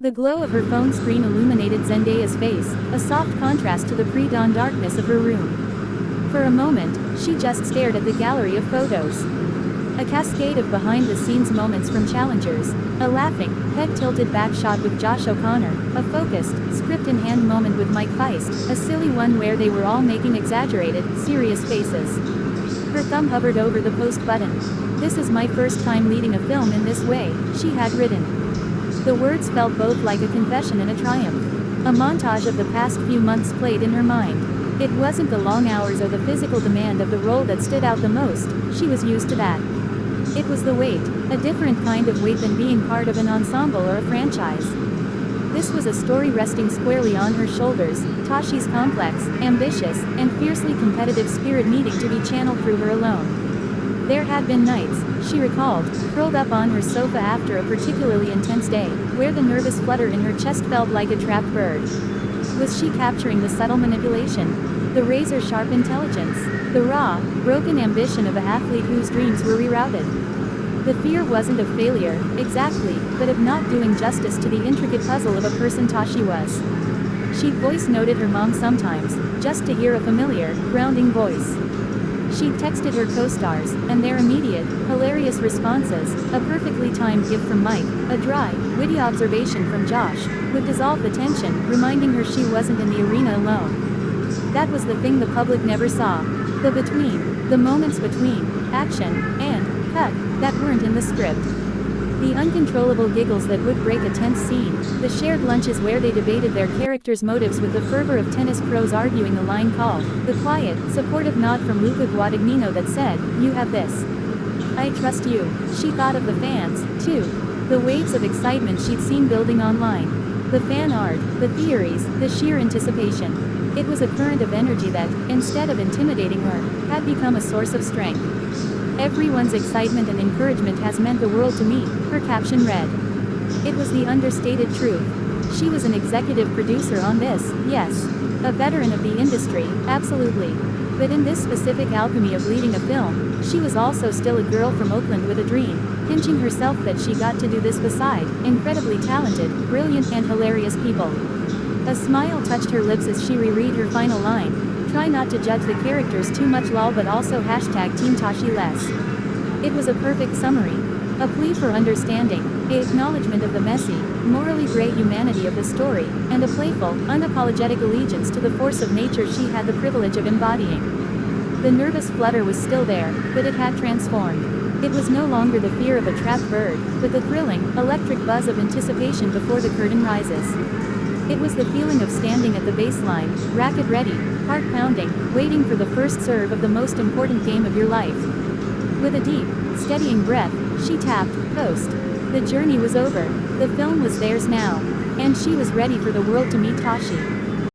The glow of her phone screen illuminated Zendaya's face, a soft contrast to the pre-dawn darkness of her room. For a moment, she just stared at the gallery of photos. A cascade of behind-the-scenes moments from challengers, a laughing, head-tilted back shot with Josh O'Connor, a focused, script-in-hand moment with Mike Feist, a silly one where they were all making exaggerated, serious faces. Her thumb hovered over the post button. "This is my first time leading a film in this way," she had written. The words felt both like a confession and a triumph. A montage of the past few months played in her mind. It wasn't the long hours or the physical demand of the role that stood out the most, she was used to that. It was the weight, a different kind of weight than being part of an ensemble or a franchise. This was a story resting squarely on her shoulders, Tashi's complex, ambitious, and fiercely competitive spirit needing to be channeled through her alone. There had been nights, she recalled, curled up on her sofa after a particularly intense day, where the nervous flutter in her chest felt like a trapped bird. Was she capturing the subtle manipulation, the razor-sharp intelligence, the raw, broken ambition of an athlete whose dreams were rerouted? The fear wasn't of failure, exactly, but of not doing justice to the intricate puzzle of a person Tashi was. She'd voice-noted her mom sometimes, just to hear a familiar, grounding voice. She'd texted her co-stars, and their immediate, hilarious responses, a perfectly timed gift from Mike, a dry, witty observation from Josh, would dissolve the tension, reminding her she wasn't in the arena alone. That was the thing the public never saw. The between, the moments between, action, and, cut, that weren't in the script. The uncontrollable giggles that would break a tense scene, the shared lunches where they debated their characters' motives with the fervor of tennis pros arguing a line call, the quiet, supportive nod from Luca Guadagnino that said, "You have this. I trust you." She thought of the fans, too. The waves of excitement she'd seen building online. The fan art, the theories, the sheer anticipation. It was a current of energy that, instead of intimidating her, had become a source of strength. "Everyone's excitement and encouragement has meant the world to me," her caption read. It was the understated truth. She was an executive producer on this, yes. A veteran of the industry, absolutely. But in this specific alchemy of leading a film, she was also still a girl from Oakland with a dream, pinching herself that she got to do this beside incredibly talented, brilliant and hilarious people. A smile touched her lips as she reread her final line. "Try not to judge the characters too much lol but also #Team Tashi less." It was a perfect summary. A plea for understanding, an acknowledgement of the messy, morally gray humanity of the story, and a playful, unapologetic allegiance to the force of nature she had the privilege of embodying. The nervous flutter was still there, but it had transformed. It was no longer the fear of a trapped bird, but the thrilling, electric buzz of anticipation before the curtain rises. It was the feeling of standing at the baseline, racket ready, heart pounding, waiting for the first serve of the most important game of your life. With a deep, steadying breath, she tapped post. The journey was over. The film was theirs now. And she was ready for the world to meet Tashi.